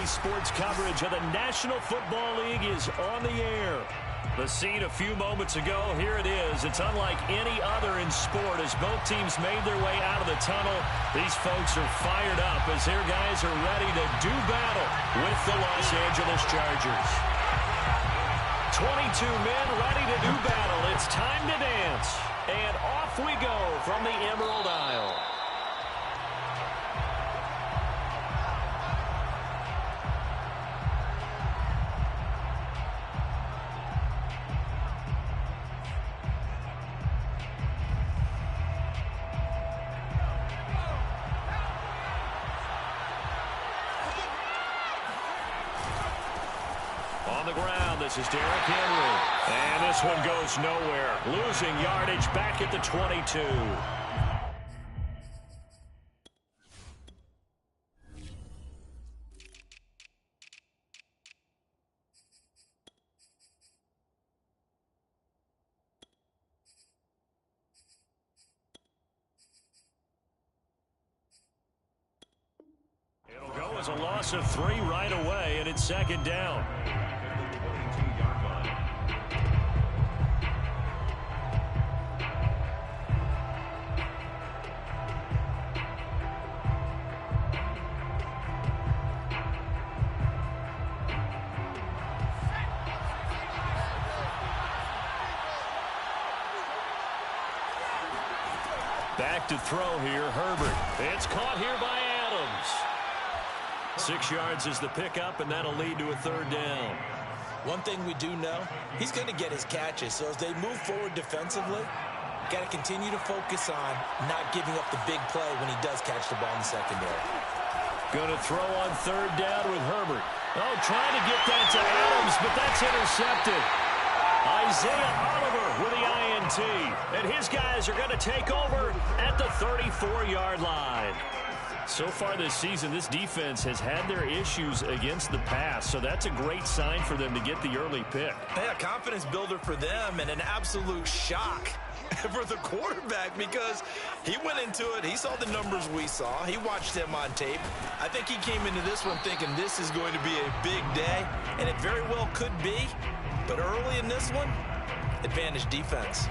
Daily sports coverage of the National Football League is on the air. The scene a few moments ago, here it is. It's unlike any other in sport as both teams made their way out of the tunnel. These folks are fired up as their guys are ready to do battle with the Los Angeles Chargers. 22 men ready to do battle. It's time to dance. And off we go from the Emerald Isle. On the ground, this is Derrick Henry. And this one goes nowhere. Losing yardage back at the 22. It'll go as a loss of 3 right away, and it's second down. Back to throw here, Herbert. It's caught here by Adams. 6 yards is the pickup, and that'll lead to a third down. One thing we do know, he's going to get his catches. So as they move forward defensively, got to continue to focus on not giving up the big play when he does catch the ball in the secondary. Going to throw on third down with Herbert. Oh, trying to get that to Adams, but that's intercepted. Isaiah Oliver with the INT. And his guys are going to take over at the 34-yard line. So far this season, this defense has had their issues against the pass, so that's a great sign for them to get the early pick. Yeah, confidence builder for them and an absolute shock for the quarterback because he went into it. He saw the numbers we saw. He watched them on tape. I think he came into this one thinking this is going to be a big day, and it very well could be. But early in this one, advantage defense.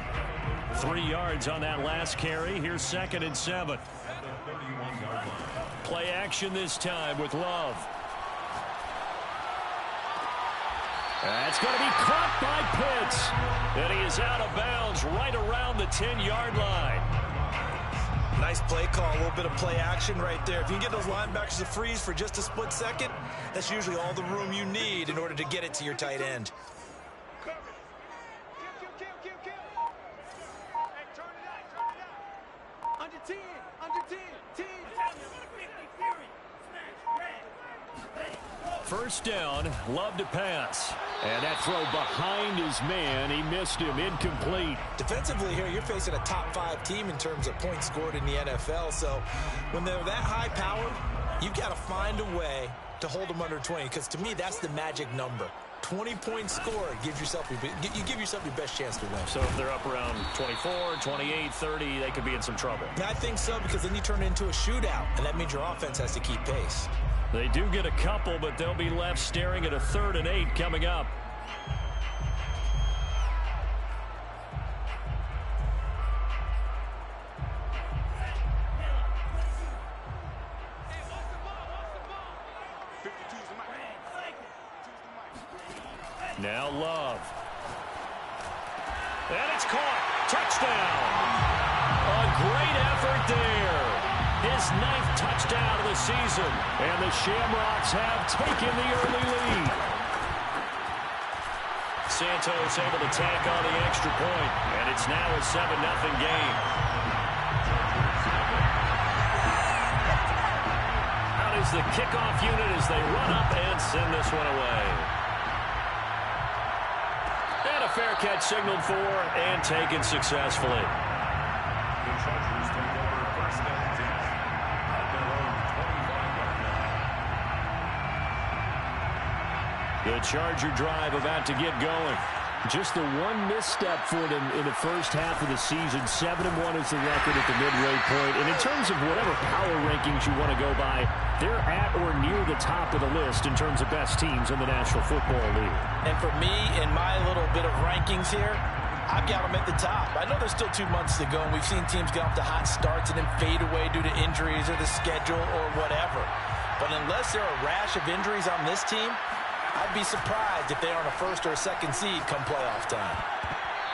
3 yards on that last carry. Here's 2nd and 7. Play action this time with Love. That's going to be caught by Pitts. And he is out of bounds right around the 10-yard line. Nice play call, a little bit of play action right there. If you can get those linebackers to freeze for just a split second, that's usually all the room you need in order to get it to your tight end. First down, Love to pass. And that throw behind his man. He missed him. Incomplete. Defensively here, you're facing a top 5 team in terms of points scored in the NFL. So when they're that high powered, you've got to find a way to hold them under 20. Because to me, that's the magic number. 20 points scored gives yourself you give yourself your best chance to win. So if they're up around 24, 28, 30, they could be in some trouble. I think so, because then you turn it into a shootout, and that means your offense has to keep pace. They do get a couple, but they'll be left staring at a 3rd and 8 coming up. Now Love. And it's caught. Touchdown. A great effort there. His 9th touchdown of the season. And the Shamrocks have taken the early lead. Santos able to tack on the extra point. And it's now a 7-0 game. Out is the kickoff unit as they run up and send this one away. And a fair catch signaled for and taken successfully. The Charger drive about to get going. Just the one misstep for them in the first half of the season. 7-1 is the record at the midway point. And in terms of whatever power rankings you want to go by, they're at or near the top of the list in terms of best teams in the National Football League. And for me, in my little bit of rankings here, I've got them at the top. I know there's still 2 months to go, and we've seen teams get off to hot starts and then fade away due to injuries or the schedule or whatever. But unless there are a rash of injuries on this team, I'd be surprised if they aren't a first or a second seed come playoff time.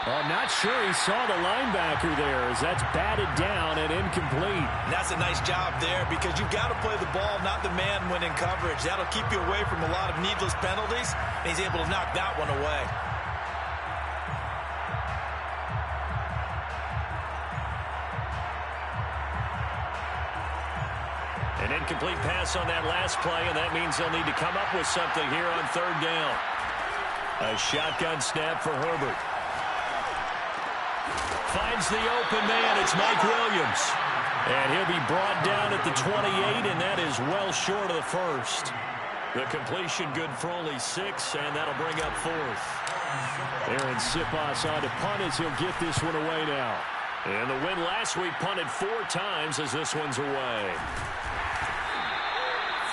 Well, I'm not sure he saw the linebacker there as that's batted down and incomplete. And that's a nice job there because you've got to play the ball, not the man when in coverage. That'll keep you away from a lot of needless penalties, and he's able to knock that one away. An incomplete pass on that last play, and that means they'll need to come up with something here on third down. A shotgun snap for Herbert. Finds the open man. It's Mike Williams. And he'll be brought down at the 28, and that is well short of the first. The completion good for only 6, and that'll bring up fourth. Aaron Siposs on to punt as he'll get this one away now. And the win last week punted 4 times as this one's away.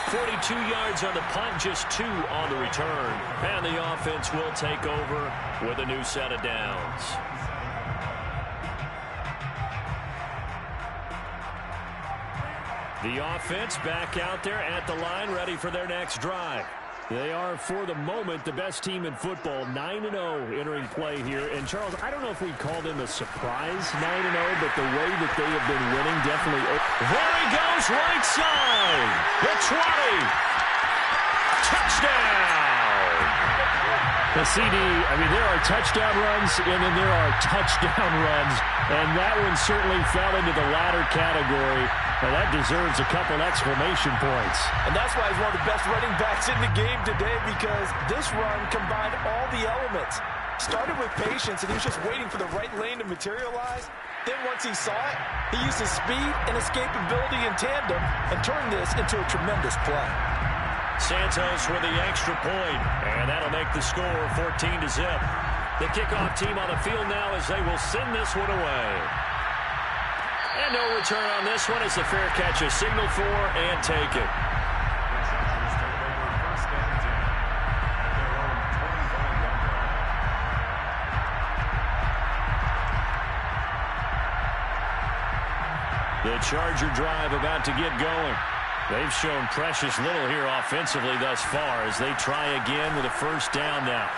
42 yards on the punt, just 2 on the return. And the offense will take over with a new set of downs. The offense back out there at the line, ready for their next drive. They are, for the moment, the best team in football, 9-0 entering play here. And, Charles, I don't know if we'd call them a surprise 9-0, but the way that they have been winning definitely. There he goes, right side. The 20. Touchdown. The CD, I mean, there are touchdown runs, and then there are touchdown runs. And that one certainly fell into the latter category. Now that deserves a couple exclamation points. And that's why he's one of the best running backs in the game today, because this run combined all the elements. Started with patience, and he was just waiting for the right lane to materialize. Then once he saw it, he used his speed and escapability in tandem and turned this into a tremendous play. Santos with the extra point, and that'll make the score 14-0. The kickoff team on the field now as they will send this one away. And no return on this one as the fair catch is signaled for and take it. The Charger drive about to get going. They've shown precious little here offensively thus far as they try again with a first down now.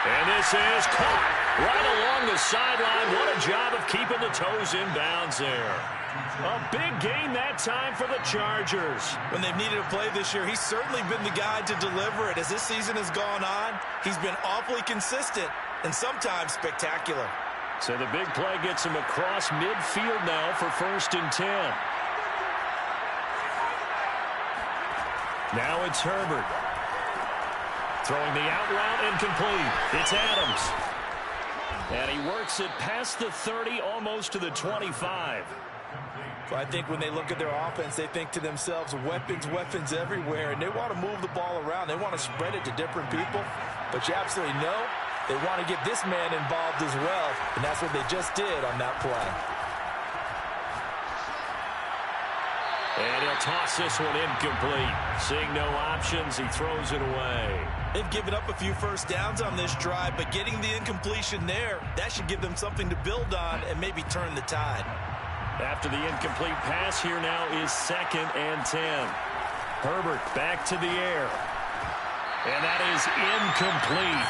And this is caught right along the sideline. What a job of keeping the toes in bounds there. A big gain that time for the Chargers. When they've needed a play this year, he's certainly been the guy to deliver it. As this season has gone on, he's been awfully consistent and sometimes spectacular. So the big play gets him across midfield now for 1st and 10. Now it's Herbert. Throwing the out route incomplete. It's Adams. And he works it past the 30, almost to the 25. So I think when they look at their offense, they think to themselves, weapons, weapons everywhere. And they want to move the ball around. They want to spread it to different people. But you absolutely know they want to get this man involved as well. And that's what they just did on that play. And he'll toss this one incomplete. Seeing no options, he throws it away. They've given up a few first downs on this drive, but getting the incompletion there, that should give them something to build on and maybe turn the tide. After the incomplete pass, here now is 2nd and 10. Herbert back to the air. And that is incomplete.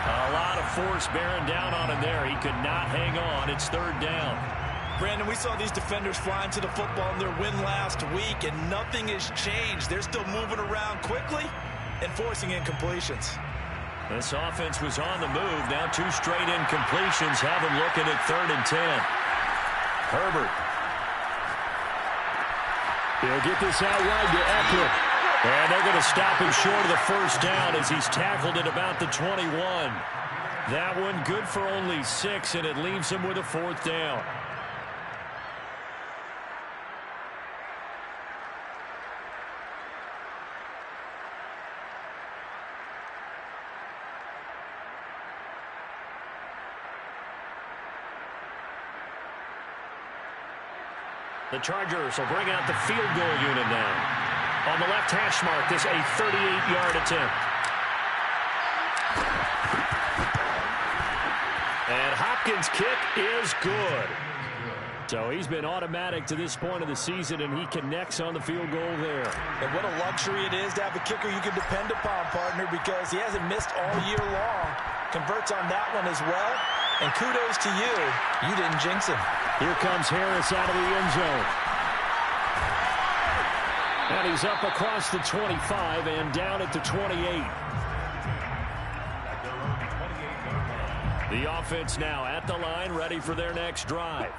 A lot of force bearing down on him there. He could not hang on. It's 3rd down. Brandon, we saw these defenders flying to the football in their win last week, and nothing has changed. They're still moving around quickly and forcing incompletions. This offense was on the move. Now 2 straight incompletions have them looking at 3rd and 10. Herbert. He'll get this out wide to Eckler. And they're going to stop him short of the first down as he's tackled at about the 21. That one good for only 6, and it leaves him with a 4th down. The Chargers will bring out the field goal unit now. On the left hash mark, this a 38-yard attempt. And Hopkins' kick is good. So he's been automatic to this point of the season, and he connects on the field goal there. And what a luxury it is to have a kicker you can depend upon, partner, because he hasn't missed all year long. Converts on that one as well. And kudos to you. You didn't jinx him. Here comes Harris out of the end zone. And he's up across the 25 and down at the 28. The offense now at the line, ready for their next drive.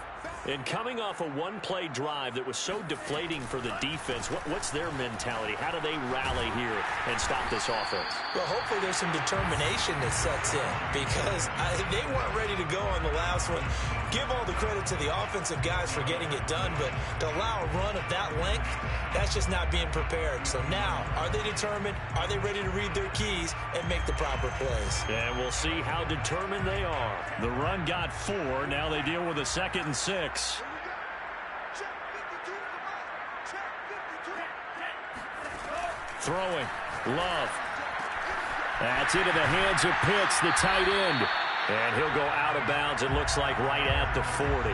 And coming off a one-play drive that was so deflating for the defense, what's their mentality? How do they rally here and stop this offense? Well, hopefully there's some determination that sets in, because they weren't ready to go on the last one. Give all the credit to the offensive guys for getting it done, but to allow a run of that length, that's just not being prepared. So now, are they determined? Are they ready to read their keys and make the proper plays? And we'll see how determined they are. The run got 4. Now they deal with a 2nd and 6. Throwing. Love. That's into the hands of Pitts, the tight end. And he'll go out of bounds, it looks like, right at the 40.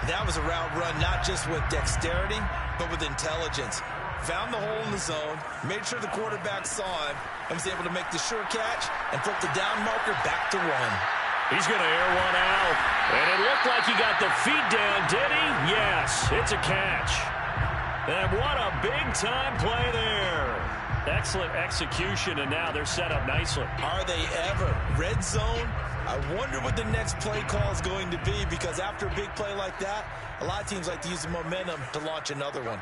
That was a route run not just with dexterity, but with intelligence. Found the hole in the zone, made sure the quarterback saw him, and was able to make the sure catch and flip the down marker back to 1. He's going to air one out. And it looked like he got the feet down, did he? Yes, it's a catch. And what a big-time play there. Excellent execution, and now they're set up nicely. Are they ever? Red zone? I wonder what the next play call is going to be, because after a big play like that, a lot of teams like to use the momentum to launch another one.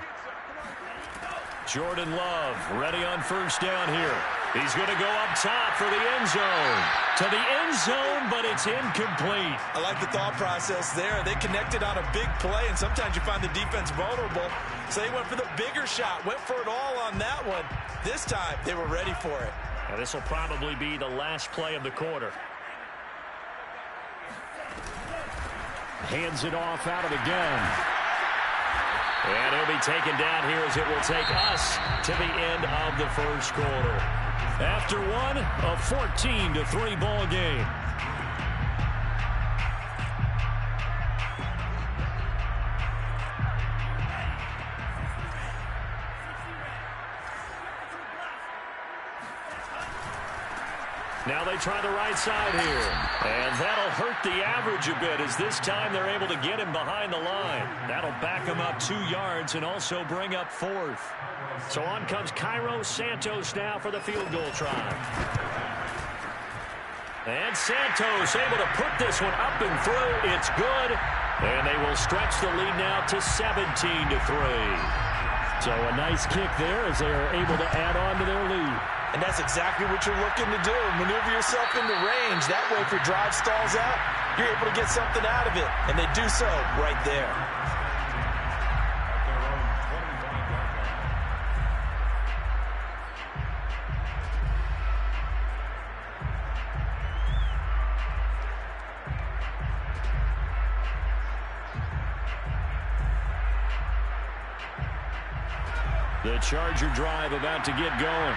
Jordan Love ready on first down here. He's going to go up top for the end zone. To the end zone, but it's incomplete. I like the thought process there. They connected on a big play, and sometimes you find the defense vulnerable. So they went for the bigger shot, went for it all on that one. This time, they were ready for it. Now, this will probably be the last play of the quarter. Hands it off out of the gun. And he'll be taken down here as it will take us to the end of the first quarter. After one, a 14-3 ball game. Now they try the right side here. And that'll hurt the average a bit, as this time they're able to get him behind the line. That'll back him up 2 yards and also bring up 4th. So on comes Cairo Santos now for the field goal try. And Santos able to put this one up and through. It's good. And they will stretch the lead now to 17-3. So a nice kick there as they are able to add on to their lead. And that's exactly what you're looking to do. Maneuver yourself into range. That way, if your drive stalls out, you're able to get something out of it. And they do so right there. The Charger drive about to get going.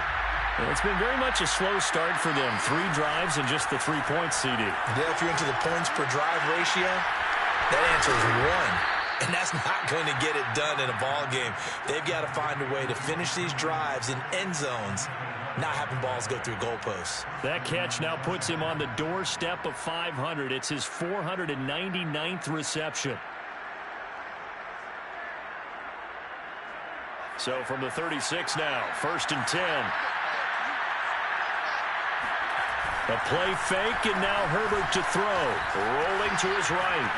Well, it's been very much a slow start for them. 3 drives and just the 3 points, CD. Yeah, if you're into the points per drive ratio, that answer is 1. And that's not going to get it done in a ball game. They've got to find a way to finish these drives in end zones, not having balls go through goalposts. That catch now puts him on the doorstep of 500. It's his 499th reception. So from the 36 now, 1st and 10. A play fake, and now Herbert to throw. Rolling to his right.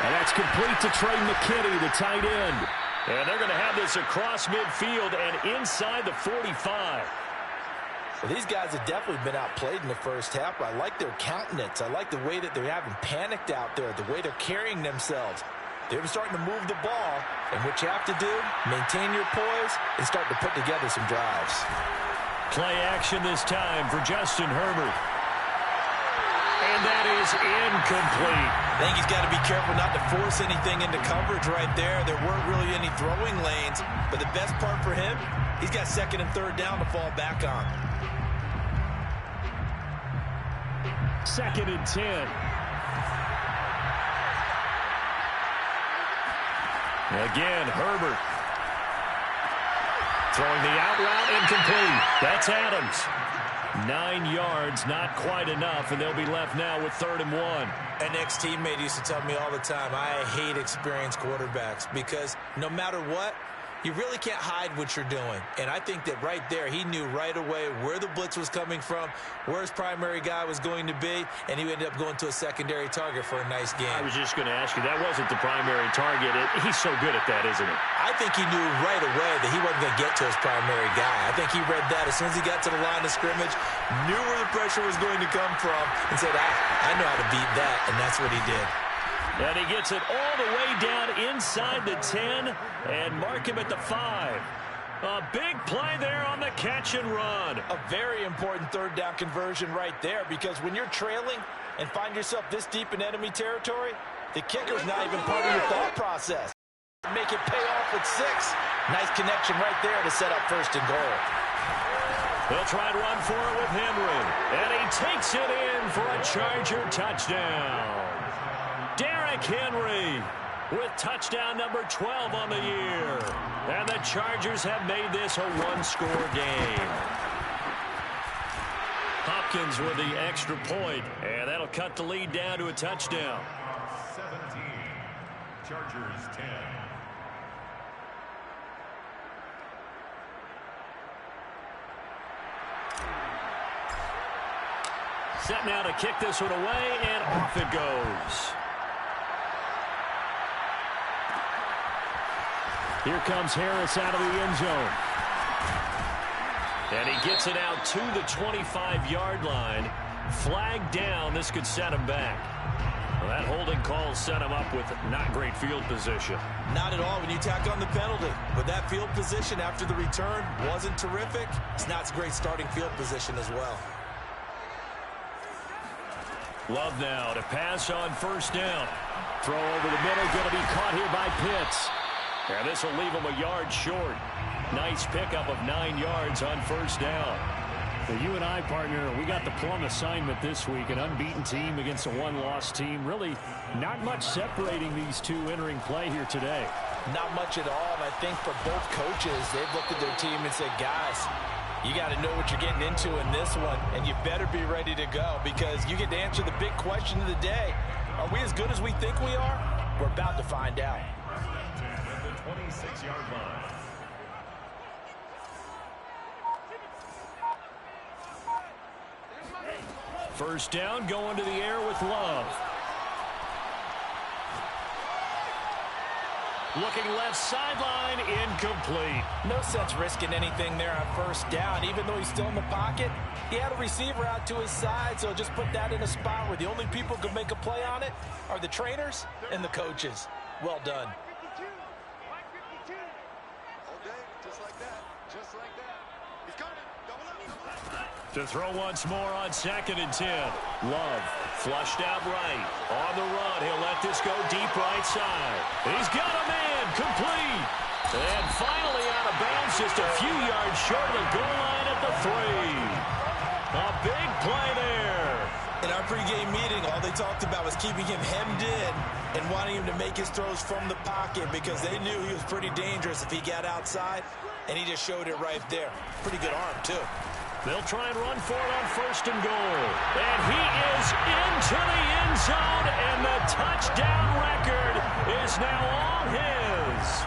And that's complete to Trey McKinney, the tight end. And they're going to have this across midfield and inside the 45. Well, these guys have definitely been outplayed in the first half. I like their countenance. I like the way that they're having panicked out there, the way they're carrying themselves. They're starting to move the ball, and what you have to do, maintain your poise and start to put together some drives. Play action this time for Justin Herbert. And that is incomplete. I think he's got to be careful not to force anything into coverage right there. There weren't really any throwing lanes, but the best part for him, he's got second and third down to fall back on. 2nd and 10. Again, Herbert. Throwing the out route, incomplete. That's Adams. 9 yards, not quite enough, and they'll be left now with 3rd and 1. An ex-teammate used to tell me all the time, I hate experienced quarterbacks because no matter what, you really can't hide what you're doing. And I think that right there, he knew right away where the blitz was coming from, where his primary guy was going to be, and he ended up going to a secondary target for a nice game. I was just going to ask you, that wasn't the primary target. He's so good at that, isn't he? I think he knew right away that he wasn't going to get to his primary guy. I think he read that as soon as he got to the line of scrimmage, knew where the pressure was going to come from, and said, I know how to beat that, and that's what he did. And he gets it all the way down inside the 10 and mark him at the 5. A big play there on the catch and run. A very important third down conversion right there, because when you're trailing and find yourself this deep in enemy territory, the kicker's not even part of your thought process. Make it pay off with 6. Nice connection right there to set up 1st and goal. They'll try and run for it with Henry. And he takes it in for a Charger touchdown. Derrick Henry with touchdown number 12 on the year. And the Chargers have made this a one-score game. Hopkins with the extra point, and that'll cut the lead down to a touchdown. 17, Chargers 10. Set now to kick this one away, and off it goes. Here comes Harris out of the end zone. And he gets it out to the 25-yard line. Flag down. This could set him back. Well, that holding call set him up with not great field position. Not at all when you tack on the penalty. But that field position after the return wasn't terrific. It's not a great starting field position as well. Love now to pass on 1st down. Throw over the middle, going to be caught here by Pitts. And this will leave him a yard short. Nice pickup of 9 yards on 1st down. Well, you and I, partner, we got the plum assignment this week. An unbeaten team against a one-loss team. Really not much separating these two entering play here today. Not much at all. And I think for both coaches, they've looked at their team and said, guys, you got to know what you're getting into in this one, and you better be ready to go because you get to answer the big question of the day. Are we as good as we think we are? We're about to find out. 26-yard line. First down, going to the air with Love. Looking left sideline, incomplete. No sense risking anything there on 1st down. Even though he's still in the pocket, he had a receiver out to his side, so just put that in a spot where the only people who can make a play on it are the trainers and the coaches. Well done. To throw once more on 2nd and 10. Love flushed out right. On the run, he'll let this go deep right side. He's got a man, complete. And finally out of bounds, just a few yards short of the goal line at the 3. A big play there. In our pregame meeting, all they talked about was keeping him hemmed in and wanting him to make his throws from the pocket because they knew he was pretty dangerous if he got outside, and he just showed it right there. Pretty good arm, too. They'll try and run for it on 1st and goal. And he is into the end zone, and the touchdown record is now all his.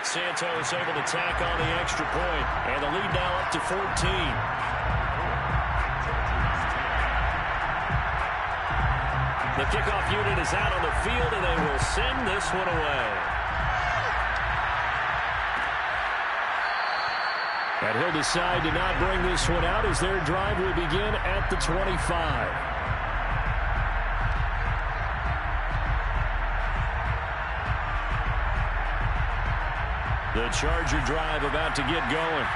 Santos able to tack on the extra point, and the lead now up to 14. The kickoff unit is out on the field, and they will send this one away. And he'll decide to not bring this one out as their drive will begin at the 25. The Charger drive about to get going.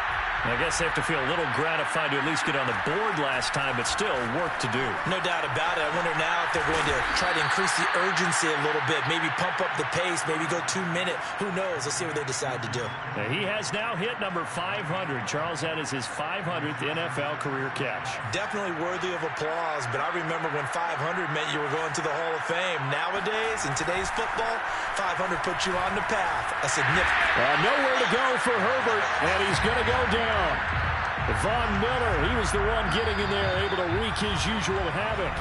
I guess they have to feel a little gratified to at least get on the board last time, but still work to do. No doubt about it. I wonder now if they're going to try to increase the urgency a little bit, maybe pump up the pace, maybe go 2-minute. Who knows? Let's see what they decide to do. Now, he has now hit number 500. Charles, that is his 500th NFL career catch. Definitely worthy of applause, but I remember when 500 meant you were going to the Hall of Fame. Nowadays, in today's football, 500 puts you on the path. A significant... nowhere to go for Herbert, and he's going to go down. Von Miller, he was the one getting in there, able to wreak his usual havoc.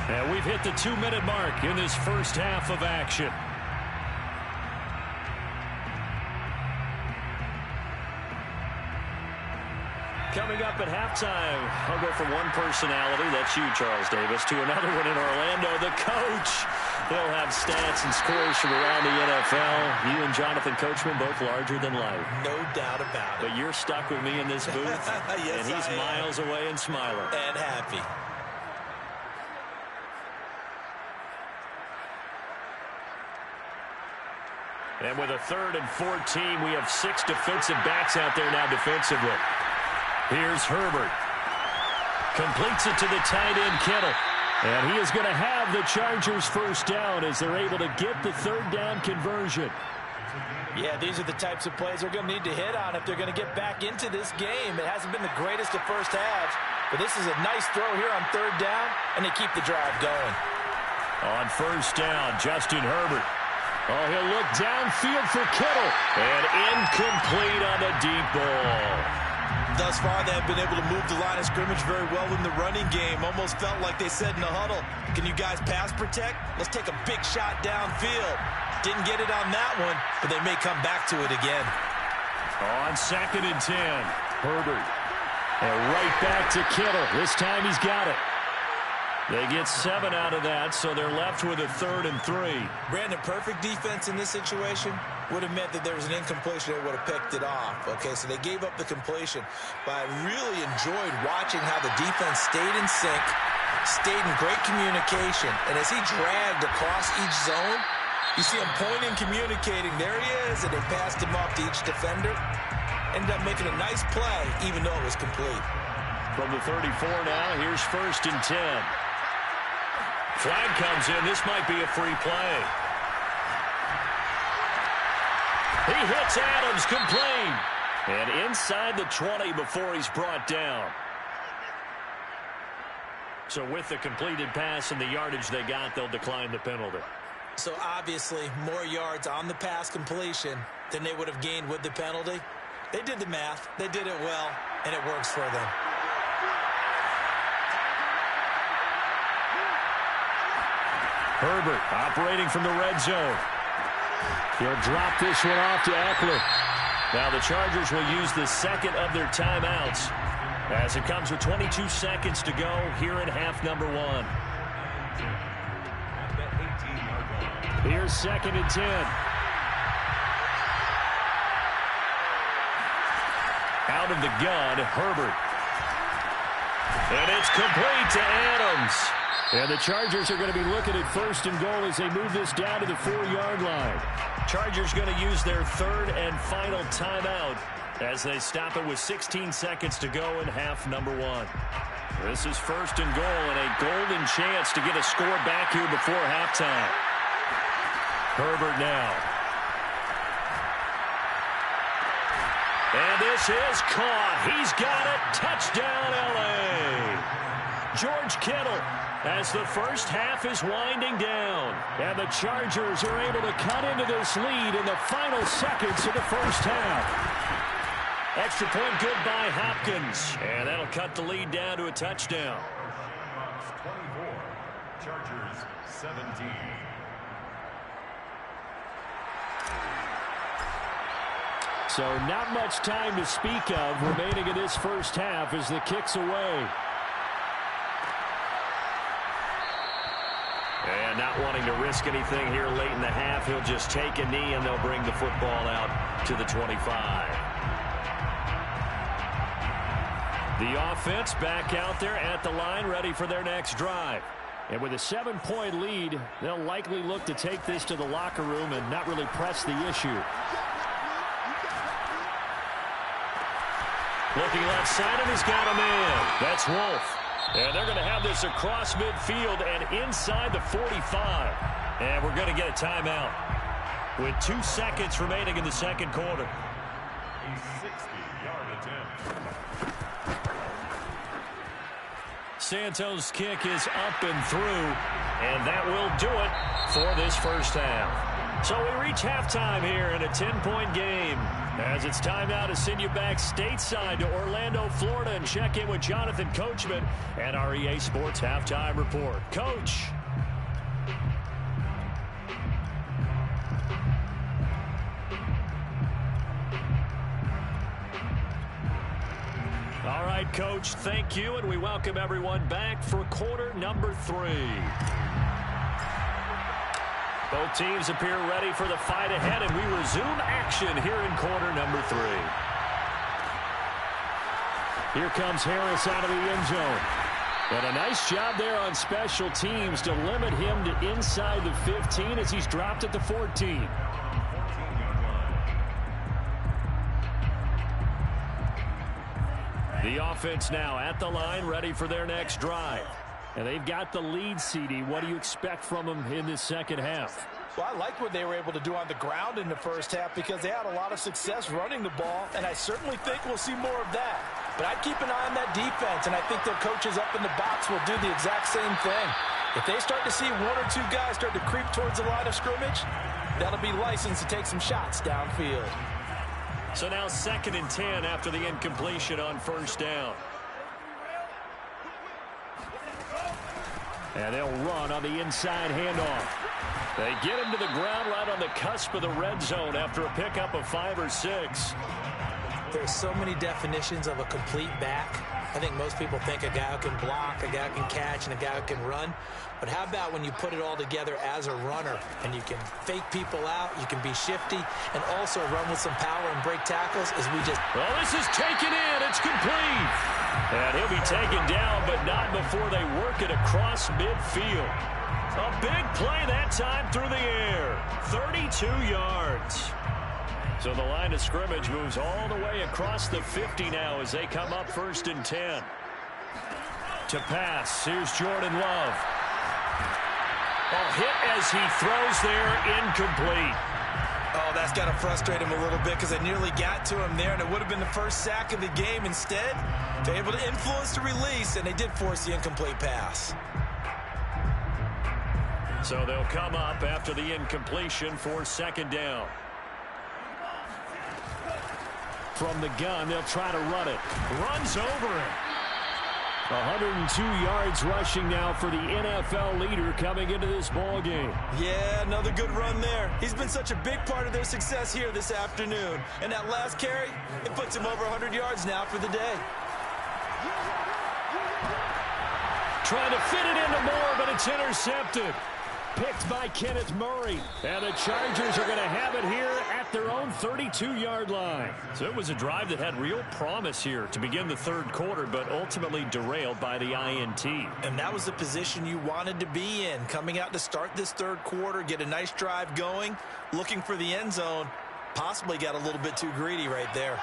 And we've hit the 2-minute mark in this first half of action. Coming up at halftime, I'll go from one personality, that's you, Charles Davis, to another one in Orlando, the coach. He'll have stats and scores from around the NFL. You and Jonathan Coachman, both larger than life. No doubt about it. But you're stuck with me in this booth, yes, and he's miles away and smiling. And happy. And with a 3rd and 14, we have 6 defensive backs out there now defensively. Here's Herbert. Completes it to the tight end, Kittle. And he is going to have the Chargers first down as they're able to get the 3rd down conversion. Yeah, these are the types of plays they're going to need to hit on if they're going to get back into this game. It hasn't been the greatest of first halves, but this is a nice throw here on 3rd down, and they keep the drive going. On 1st down, Justin Herbert. Oh, he'll look downfield for Kittle. And incomplete on the deep ball. Thus far, they have been able to move the line of scrimmage very well in the running game. Almost felt like they said in the huddle, can you guys pass protect? Let's take a big shot downfield. Didn't get it on that one, but they may come back to it again. On 2nd and 10, Herbert. And right back to Kittle. This time he's got it. They get 7 out of that, so they're left with a 3rd and 3. Brandon, perfect defense in this situation would have meant that there was an incompletion. They would have picked it off. Okay, so they gave up the completion. But I really enjoyed watching how the defense stayed in sync, stayed in great communication. And as he dragged across each zone, you see him pointing, communicating. There he is, and they passed him off to each defender. Ended up making a nice play, even though it was complete. From the 34 now, here's 1st and 10. Flag comes in. This might be a free play. He hits Adams, complete. And inside the 20 before he's brought down. So with the completed pass and the yardage they got, they'll decline the penalty. So obviously more yards on the pass completion than they would have gained with the penalty. They did the math. They did it well, and it works for them. Herbert operating from the red zone. He'll drop this one off to Eckler. Now the Chargers will use the 2nd of their timeouts as it comes with 22 seconds to go here in half number 1. Here's 2nd and 10. Out of the gun, Herbert. And it's complete to Adams. And the Chargers are going to be looking at 1st and goal as they move this down to the 4-yard line. Chargers going to use their 3rd and final timeout as they stop it with 16 seconds to go in half number 1. This is 1st and goal and a golden chance to get a score back here before halftime. Herbert now. And this is caught. He's got it. Touchdown, L.A. George Kittle as the first half is winding down. And the Chargers are able to cut into this lead in the final seconds of the first half. Extra point good by Hopkins. And that'll cut the lead down to a touchdown. 24, Chargers 17. So not much time to speak of remaining in this first half as the kick's away. And not wanting to risk anything here late in the half, he'll just take a knee and they'll bring the football out to the 25. The offense back out there at the line, ready for their next drive. And with a 7-point lead, they'll likely look to take this to the locker room and not really press the issue. Looking left side, and he's got a man. That's Wolf. And they're going to have this across midfield and inside the 45. And we're going to get a timeout with 2 seconds remaining in the second quarter. A 60-yard attempt. Santos' kick is up and through, and that will do it for this first half. So we reach halftime here in a 10-point game, as it's time now to send you back stateside to Orlando, Florida, and check in with Jonathan Coachman and our EA Sports Halftime Report. Coach. All right, Coach, thank you, and we welcome everyone back for quarter number 3. Both teams appear ready for the fight ahead, and we resume action here in quarter number 3. Here comes Harris out of the end zone. And a nice job there on special teams to limit him to inside the 15 as he's dropped at the 14. The offense now at the line, ready for their next drive. And they've got the lead, CD. What do you expect from them in this second half? Well, I like what they were able to do on the ground in the first half because they had a lot of success running the ball, and I certainly think we'll see more of that. But I'd keep an eye on that defense, and I think their coaches up in the box will do the exact same thing. If they start to see 1 or 2 guys start to creep towards the line of scrimmage, that'll be licensed to take some shots downfield. So now 2nd and 10 after the incompletion on first down. And they'll run on the inside handoff. They get him to the ground right on the cusp of the red zone after a pickup of 5 or 6. There's so many definitions of a complete back. I think most people think a guy who can block, a guy who can catch, and a guy who can run. But how about when you put it all together as a runner and you can fake people out, you can be shifty, and also run with some power and break tackles as we just... Well, this is taken in. It's complete. And he'll be taken down, but not before they work it across midfield. A big play that time through the air. 32 yards. So the line of scrimmage moves all the way across the 50 now as they come up 1st and 10. To pass, here's Jordan Love. Hit as he throws there, incomplete. Oh, that's got to frustrate him a little bit because they nearly got to him there, and it would have been the first sack of the game. Instead, they're able to influence the release, and they did force the incomplete pass. So they'll come up after the incompletion for 2nd down. From the gun, they'll try to run it. Runs over him. 102 yards rushing now for the NFL leader coming into this ball game. Yeah, another good run there. He's been such a big part of their success here this afternoon. And that last carry, it puts him over 100 yards now for the day. Trying to fit it into Moore, but it's intercepted. Picked by Kenneth Murray. And the Chargers are going to have it here at their own 32-yard line. So it was a drive that had real promise here to begin the 3rd quarter, but ultimately derailed by the INT. And that was the position you wanted to be in. Coming out to start this 3rd quarter, get a nice drive going, looking for the end zone. Possibly got a little bit too greedy right there.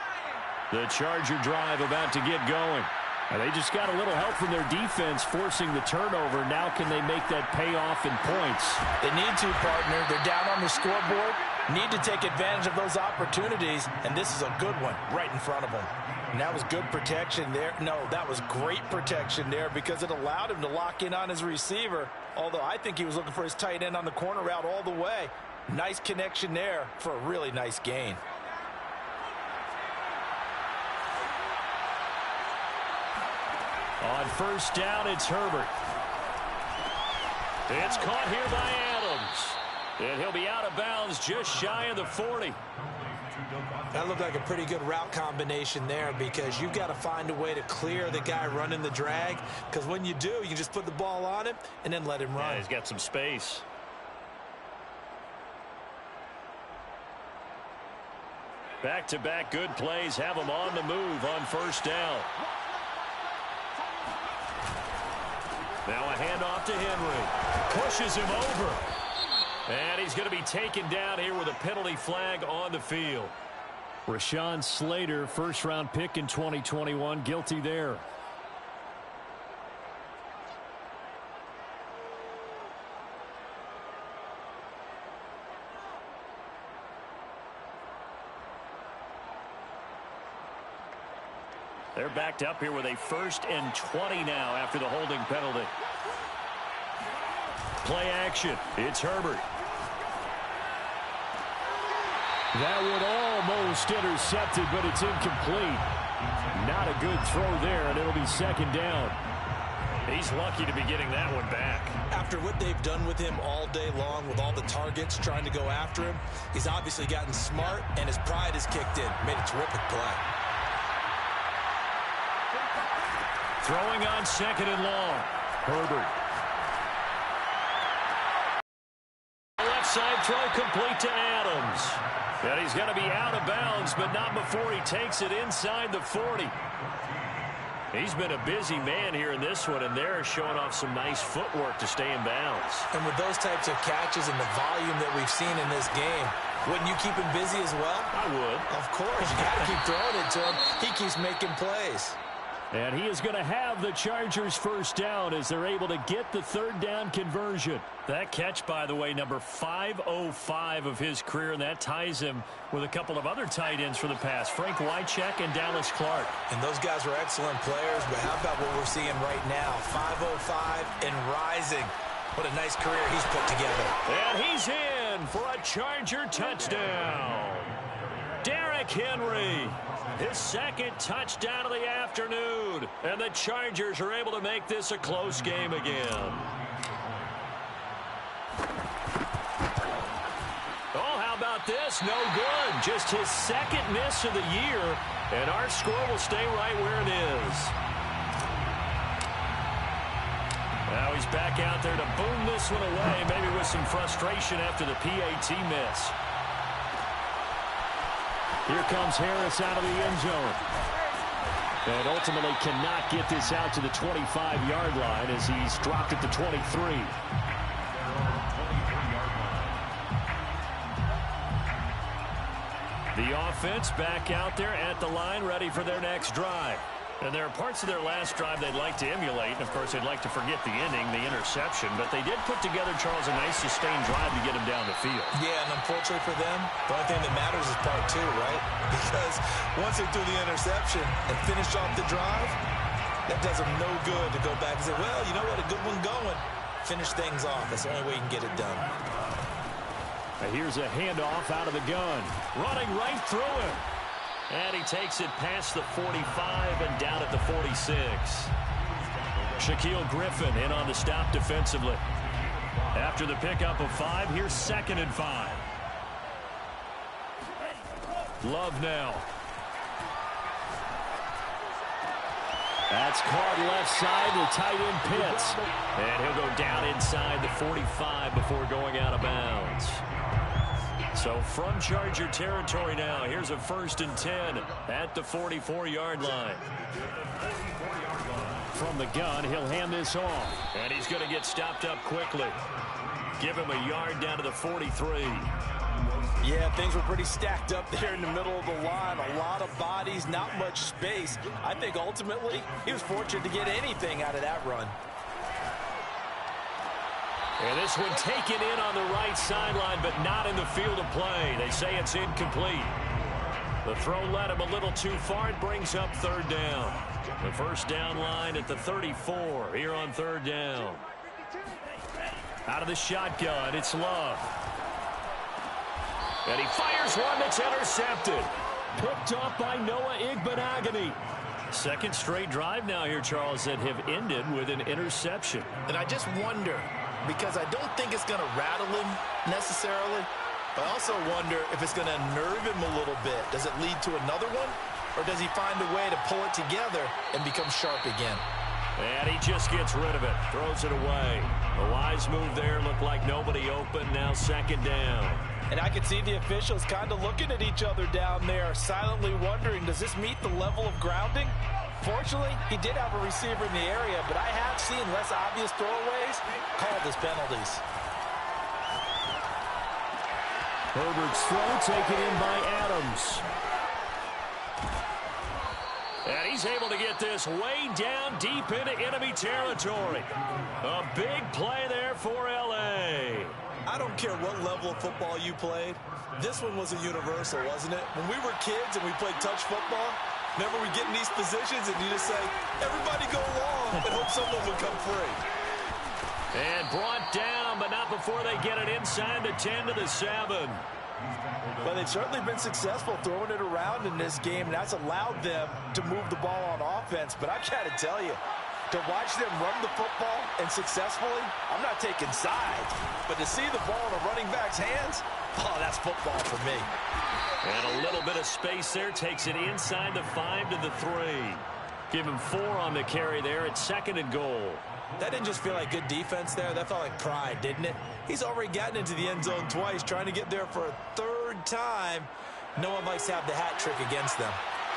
The Charger drive about to get going. And they just got a little help from their defense forcing the turnover. Now can they make that pay off in points? They need to, partner. They're down on the scoreboard. Need to take advantage of those opportunities. And this is a good one right in front of them. And that was good protection there. No, that was great protection there because it allowed him to lock in on his receiver. Although I think he was looking for his tight end on the corner route all the way. Nice connection there for a really nice gain. On first down, it's Herbert. It's caught here by Adams. And he'll be out of bounds just shy of the 40. That looked like a pretty good route combination there because you've got to find a way to clear the guy running the drag because when you do, you can just put the ball on him and then let him run. Yeah, he's got some space. Back-to-back good plays have him on the move on first down. Now a handoff to Henry. Pushes him over. And he's going to be taken down here with a penalty flag on the field. Rashawn Slater, first-round pick in 2021, guilty there. They're backed up here with a 1st and 20 now after the holding penalty. Play action. It's Herbert. That one almost intercepted, but it's incomplete. Not a good throw there, and it'll be 2nd down. He's lucky to be getting that one back. After what they've done with him all day long, with all the targets trying to go after him, he's obviously gotten smart, and his pride has kicked in. Made a terrific play. Throwing on 2nd and long. Herbert. Left side throw complete to Adams. And he's going to be out of bounds, but not before he takes it inside the 40. He's been a busy man here in this one, and they're showing off some nice footwork to stay in bounds. And with those types of catches and the volume that we've seen in this game, wouldn't you keep him busy as well? I would. Of course. You got to keep throwing it to him. He keeps making plays. And he is going to have the Chargers' 1st down as they're able to get the 3rd down conversion. That catch, by the way, number 505 of his career, and that ties him with a couple of other tight ends for the past, Frank Wycheck and Dallas Clark. And those guys were excellent players, but how about what we're seeing right now? 505 and rising. What a nice career he's put together. And he's in for a Charger touchdown. Derrick Henry. His 2nd touchdown of the afternoon. And the Chargers are able to make this a close game again. Oh, how about this? No good. Just his 2nd miss of the year. And our score will stay right where it is. Now he's back out there to boom this one away, maybe with some frustration after the PAT miss. Here comes Harris out of the end zone. And ultimately cannot get this out to the 25-yard line as he's dropped at the 23. The offense back out there at the line, ready for their next drive. And there are parts of their last drive they'd like to emulate. And, of course, they'd like to forget the inning, the interception. But they did put together, Charles, a nice sustained drive to get him down the field. Yeah, and unfortunately for them, the only thing that matters is part 2, right? Because once they threw the interception and finished off the drive, that does them no good to go back and say, well, you know what, a good one going. Finish things off. That's the only way you can get it done. And here's a handoff out of the gun. Running right through him. And he takes it past the 45 and down at the 46. Shaquille Griffin in on the stop defensively. After the pickup of 5, here's 2nd and 5. Love now. That's caught left side, the tight end Pitts. And he'll go down inside the 45 before going out of bounds. So from Charger territory now, here's a 1st and 10 at the 44-yard line. From the gun, he'll hand this off. And he's going to get stopped up quickly. Give him a yard down to the 43. Yeah, things were pretty stacked up there in the middle of the line. A lot of bodies, not much space. I think ultimately he was fortunate to get anything out of that run. And this one taken in on the right sideline, but not in the field of play. They say it's incomplete. The throw led him a little too far. It brings up 3rd down. The 1st down line at the 34 here on 3rd down. Out of the shotgun, it's Love. And he fires one that's intercepted. Picked off by Noah Igbenogany. 2nd straight drive now here, Charles, that have ended with an interception. And I just wonder, because I don't think it's going to rattle him necessarily, but I also wonder if it's going to nerve him a little bit. Does it lead to another one? Or does he find a way to pull it together and become sharp again? And he just gets rid of it. Throws it away. A wise move there. Looked like nobody open. Now 2nd down. And I can see the officials kind of looking at each other down there, silently wondering, does this meet the level of grounding? Fortunately, he did have a receiver in the area, but I have seen less obvious throwaways called as penalties. Herbert's throw taken in by Adams. And he's able to get this way down deep into enemy territory. A big play there for L.A. I don't care what level of football you played. This one was a universal, wasn't it? When we were kids and we played touch football, remember we get in these positions and you just say, everybody go long and hope someone would come free. And brought down, but not before they get it inside the 10 to the 7. Well, they've certainly been successful throwing it around in this game, and that's allowed them to move the ball on offense. But I got to tell you, to watch them run the football and successfully, I'm not taking sides, but to see the ball in a running back's hands, oh, that's football for me. And a little bit of space there takes it inside the 5 to the 3. Give him 4 on the carry there at 2nd and goal. That didn't just feel like good defense there. That felt like pride, didn't it? He's already gotten into the end zone twice, trying to get there for a 3rd time. No one likes to have the hat trick against them.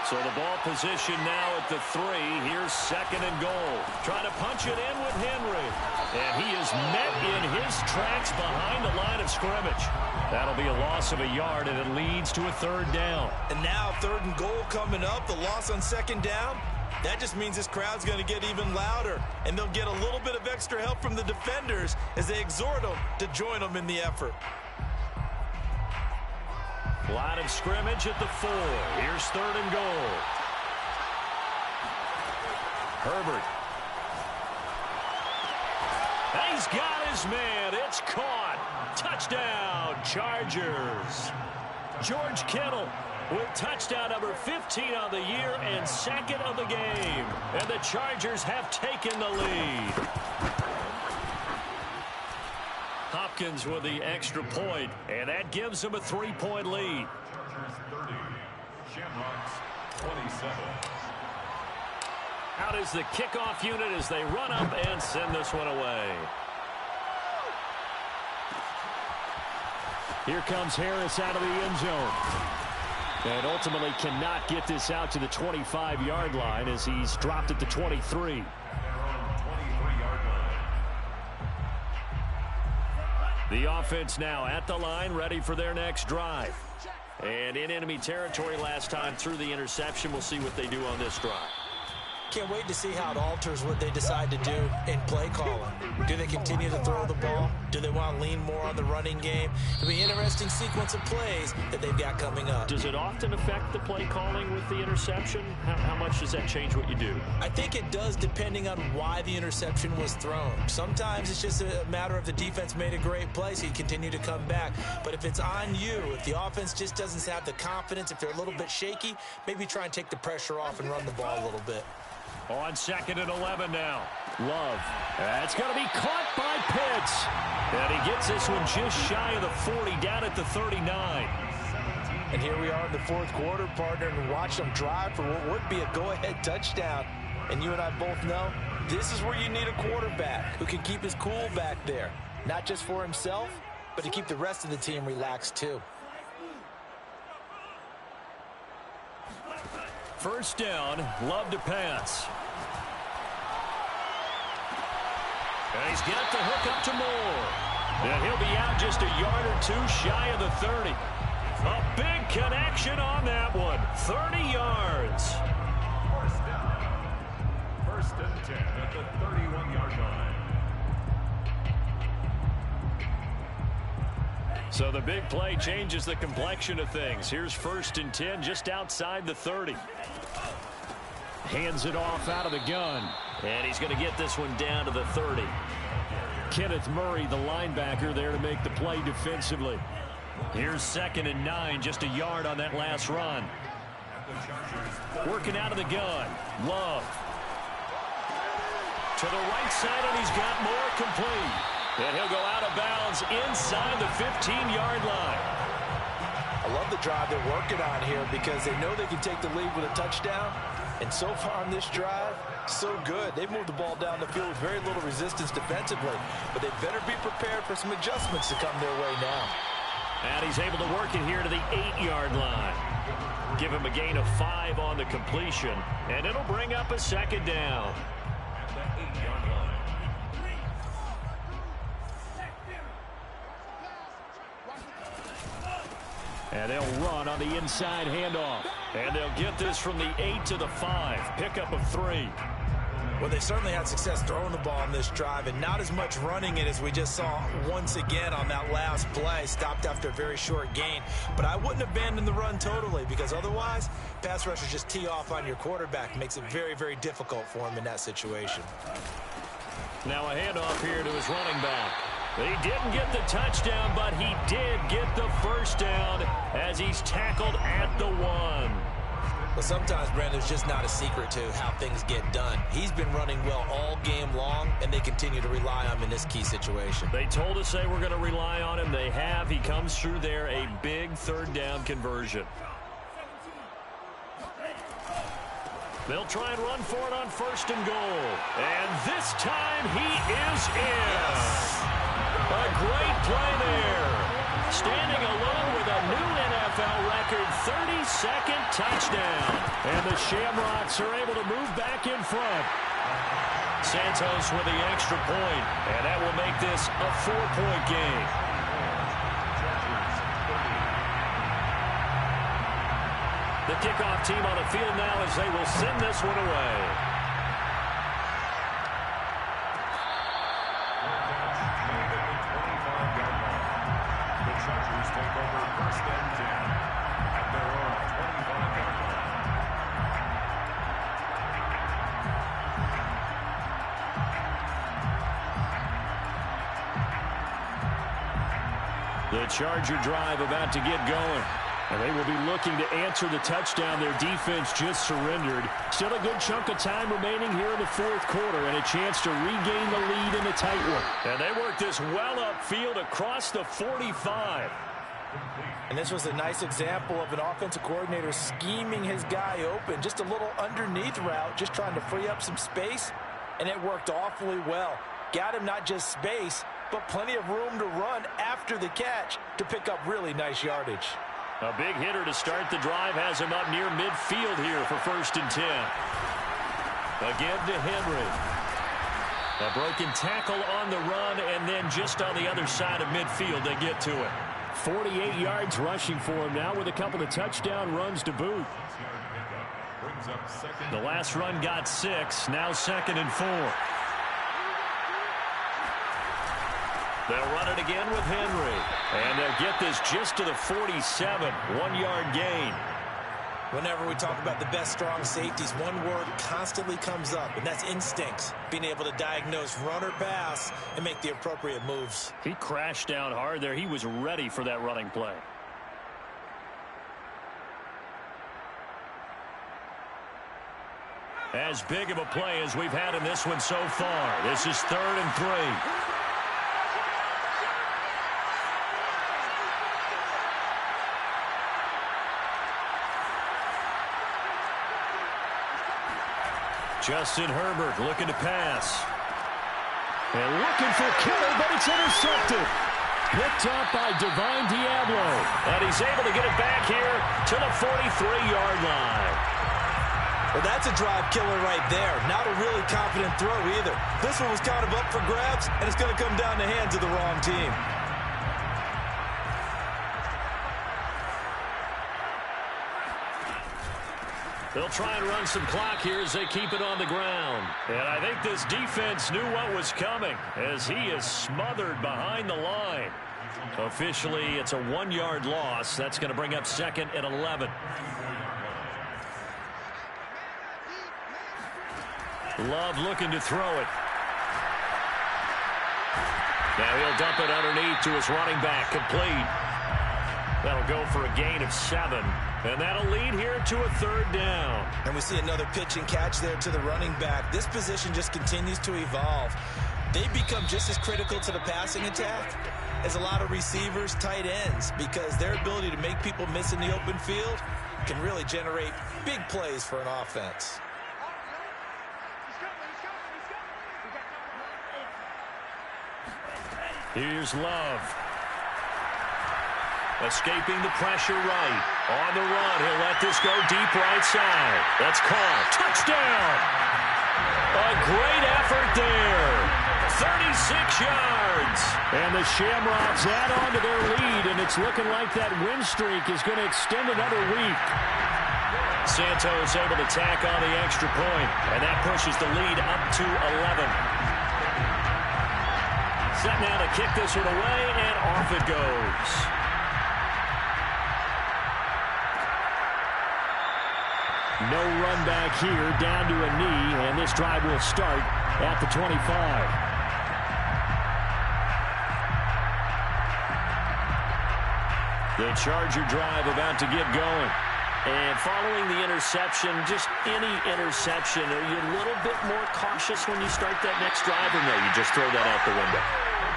So the ball position now at the 3. Here's 2nd and goal. Trying to punch it in with Henry. And he is met in his tracks behind the line of scrimmage. That'll be a loss of a yard, and it leads to a 3rd down. And now 3rd and goal coming up. The loss on 2nd down. That just means this crowd's going to get even louder, and they'll get a little bit of extra help from the defenders as they exhort them to join them in the effort. Line of scrimmage at the 4. Here's 3rd and goal. Herbert. He's got his man. It's caught. Touchdown, Chargers. George Kittle with touchdown number 15 on the year and 2nd of the game. And the Chargers have taken the lead. Hopkins with the extra point, and that gives them a 3-point lead. Chargers 30, Shamrocks 27. Out is the kickoff unit as they run up and send this one away. Here comes Harris out of the end zone. And ultimately cannot get this out to the 25-yard line as he's dropped at the 23. The offense now at the line, ready for their next drive. And in enemy territory last time through the interception. We'll see what they do on this drive. Can't wait to see how it alters what they decide to do in play calling. Do they continue to throw the ball? Do they want to lean more on the running game? It'll be an interesting sequence of plays that they've got coming up. Does it often affect the play calling with the interception? How much does that change what you do? I think it does, depending on why the interception was thrown. Sometimes it's just a matter of the defense made a great play, so you continue to come back. But if it's on you, if the offense just doesn't have the confidence, if they're a little bit shaky, maybe try and take the pressure off and run the ball a little bit. On 2nd and 11 now. Love. That's going to be caught by Pitts. And he gets this one just shy of the 40, down at the 39. And here we are in the 4th quarter, partner, and watch them drive for what would be a go-ahead touchdown. And you and I both know this is where you need a quarterback who can keep his cool back there. Not just for himself, but to keep the rest of the team relaxed too. 1st down, Love to pass. And he's got the hook up to Moore. And he'll be out just a yard or 2 shy of the 30. A big connection on that one. 30 yards. 1st down. 1st and 10 at the 31-yard line. So the big play changes the complexion of things. Here's 1st and 10 just outside the 30. Hands it off out of the gun. And he's going to get this one down to the 30. Kenneth Murray, the linebacker, there to make the play defensively. Here's 2nd and 9, just a yard on that last run. Working out of the gun. Love. To the right side, and he's got more complete. And he'll go out of bounds inside the 15-yard line. I love the drive they're working on here because they know they can take the lead with a touchdown. And so far on this drive, so good. They've moved the ball down the field with very little resistance defensively. But they better be prepared for some adjustments to come their way now. And he's able to work it here to the 8-yard line. Give him a gain of 5 on the completion. And it'll bring up a 2nd down. At the 8-yard line. And they'll run on the inside handoff. And they'll get this from the 8 to the 5. Pickup of 3. Well, they certainly had success throwing the ball on this drive and not as much running it as we just saw once again on that last play. Stopped after a very short gain. But I wouldn't abandon the run totally because otherwise, pass rushers just tee off on your quarterback. Makes it very, very difficult for him in that situation. Now a handoff here to his running back. He didn't get the touchdown, but he did get the first down as he's tackled at the 1. Well, sometimes, Brandon, there's just not a secret to how things get done. He's been running well all game long, and they continue to rely on him in this key situation. They told us they were going to rely on him. They have. He comes through there, a big third down conversion. They'll try and run for it on 1st and goal. And this time he is in. A great play there. Standing alone with a new NFL record 32nd touchdown. And the Shamrocks are able to move back in front. Santos with the extra point. And that will make this a 4-point game. The kickoff team on the field now as they will send this one away. The Charger drive about to get going. And they will be looking to answer the touchdown their defense just surrendered. Still a good chunk of time remaining here in the 4th quarter and a chance to regain the lead in a tight one. And they work this well upfield across the 45. And this was a nice example of an offensive coordinator scheming his guy open. Just a little underneath route, just trying to free up some space. And it worked awfully well. Got him not just space, but plenty of room to run after the catch to pick up really nice yardage. A big hitter to start the drive has him up near midfield here for 1st and 10. Again to Henry. A broken tackle on the run, and then just on the other side of midfield they get to it. 48 yards rushing for him now with a couple of touchdown runs to boot. The last run got 6, now 2nd and 4. They'll run it again with Henry. And they'll get this just to the 47. 1-yard gain. Whenever we talk about the best strong safeties, one word constantly comes up, and that's instincts. Being able to diagnose run or pass and make the appropriate moves. He crashed down hard there. He was ready for that running play. As big of a play as we've had in this one so far. This is 3rd and 3. Justin Herbert looking to pass. And looking for Kittle, but it's intercepted. Picked up by Divine Diablo. And he's able to get it back here to the 43-yard line. Well, that's a drive killer right there. Not a really confident throw either. This one was kind of up for grabs, and it's going to come down the hands of the wrong team. They'll try and run some clock here as they keep it on the ground. And I think this defense knew what was coming as he is smothered behind the line. Officially, it's a 1-yard loss. That's going to bring up 2nd and 11. Love looking to throw it. Now he'll dump it underneath to his running back. Complete. That'll go for a gain of 7. And that'll lead here to a 3rd down. And we see another pitch and catch there to the running back. This position just continues to evolve. They become just as critical to the passing attack as a lot of receivers, tight ends, because their ability to make people miss in the open field can really generate big plays for an offense. Here's Love. Escaping the pressure right. On the run, he'll let this go deep right side. That's caught. Touchdown! A great effort there. 36 yards. And the Shamrocks add on to their lead, and it's looking like that win streak is going to extend another week. Santos able to tack on the extra point, and that pushes the lead up to 11. Set now to kick this one away, and off it goes. No run back here, down to a knee, and this drive will start at the 25. The Charger drive about to get going. And following the interception, just any interception, are you a little bit more cautious when you start that next drive, or no, you just throw that out the window?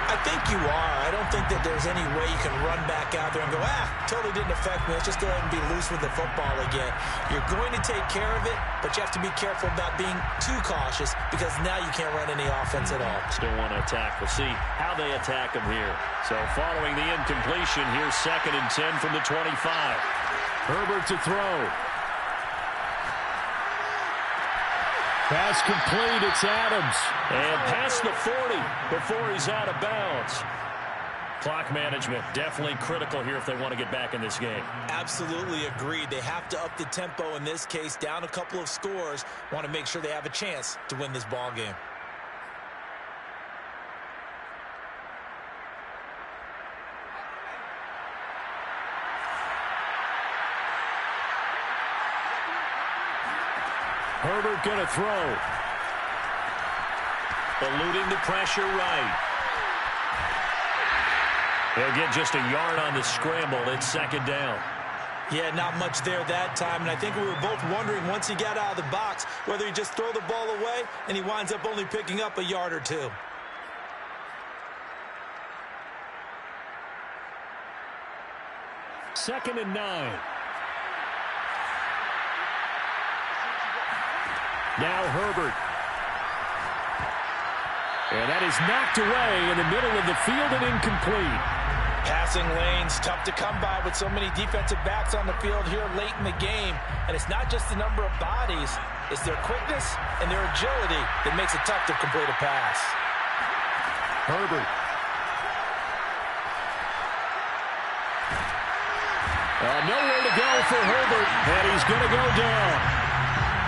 I think you are. I don't think that there's any way you can run back out there and go, totally didn't affect me. Let's just go ahead and be loose with the football again. You're going to take care of it, but you have to be careful about being too cautious because now you can't run any offense at all. Still want to attack. We'll see how they attack them here. So following the incompletion, here's 2nd and 10 from the 25. Herbert to throw. Pass complete. It's Adams. And past the 40 before he's out of bounds. Clock management definitely critical here if they want to get back in this game. Absolutely agreed. They have to up the tempo in this case. Down a couple of scores. Want to make sure they have a chance to win this ball game. Herbert going to throw. Eluding the pressure right. He'll get just a yard on the scramble. It's 2nd down. Yeah, not much there that time. And I think we were both wondering once he got out of the box whether he just throw the ball away and he winds up only picking up a yard or two. Second and 9. Now Herbert. And that is knocked away in the middle of the field and incomplete. Passing lanes, tough to come by with so many defensive backs on the field here late in the game. And it's not just the number of bodies, it's their quickness and their agility that makes it tough to complete a pass. Herbert. Nowhere to go for Herbert, and he's going to go down.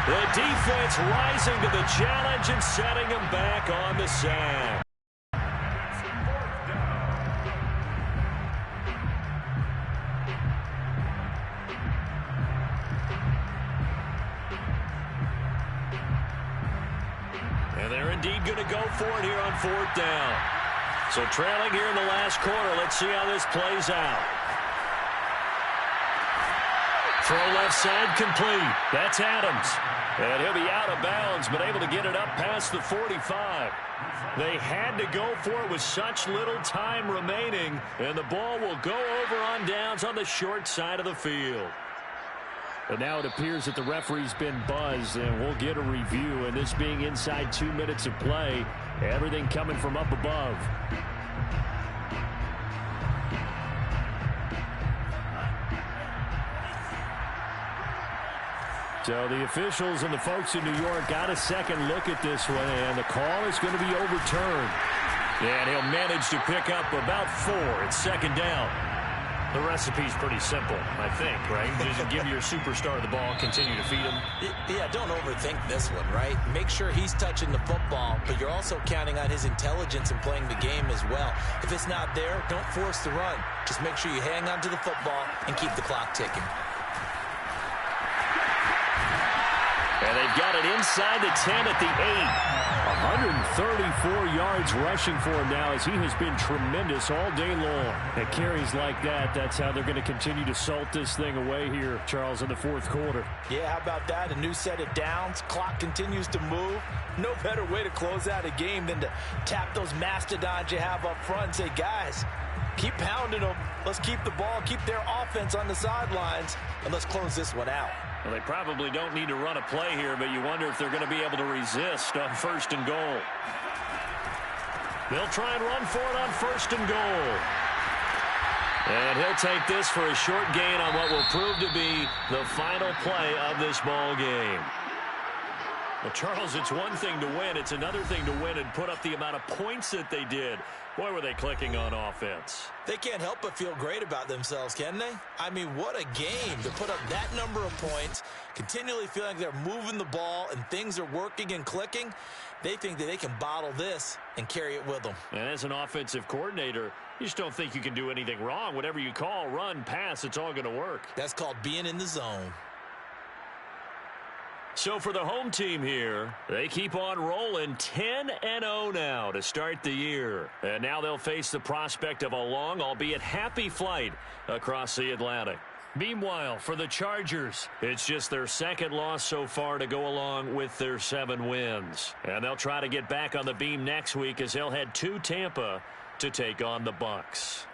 The defense rising to the challenge and setting him back on the sack. And they're indeed going to go for it here on 4th down. So trailing here in the last quarter, let's see how this plays out. Throw left side complete. That's Adams. And he'll be out of bounds, but able to get it up past the 45. They had to go for it with such little time remaining, and the ball will go over on downs on the short side of the field. And now it appears that the referee's been buzzed, and we'll get a review. And this being inside 2 minutes of play, everything coming from up above. So the officials and the folks in New York got a second look at this one, and the call is going to be overturned. And he'll manage to pick up about 4. It's 2nd down. The recipe's pretty simple, I think, right? Just give your superstar the ball, continue to feed him. Yeah, don't overthink this one, right? Make sure he's touching the football, but you're also counting on his intelligence in playing the game as well. If it's not there, don't force the run. Just make sure you hang on to the football and keep the clock ticking. And they've got it inside the 10 at the 8. 134 yards rushing for him now as he has been tremendous all day long. At carries like that, that's how they're going to continue to salt this thing away here, Charles, in the 4th quarter. Yeah, how about that? A new set of downs. Clock continues to move. No better way to close out a game than to tap those mastodons you have up front and say, guys, keep pounding them. Let's keep the ball, keep their offense on the sidelines, and let's close this one out. Well, they probably don't need to run a play here, but you wonder if they're going to be able to resist on 1st and goal. They'll try and run for it on 1st and goal. And he'll take this for a short gain on what will prove to be the final play of this ball game. Well, Charles, it's one thing to win. It's another thing to win and put up the amount of points that they did. Boy, were they clicking on offense. They can't help but feel great about themselves, can they? I mean, what a game to put up that number of points, continually feeling like they're moving the ball and things are working and clicking. They think that they can bottle this and carry it with them. And as an offensive coordinator, you just don't think you can do anything wrong. Whatever you call, run, pass, it's all going to work. That's called being in the zone. So for the home team here, they keep on rolling 10-0 now to start the year. And now they'll face the prospect of a long, albeit happy flight across the Atlantic. Meanwhile, for the Chargers, it's just their second loss so far to go along with their 7 wins. And they'll try to get back on the beam next week as they'll head to Tampa to take on the Bucs.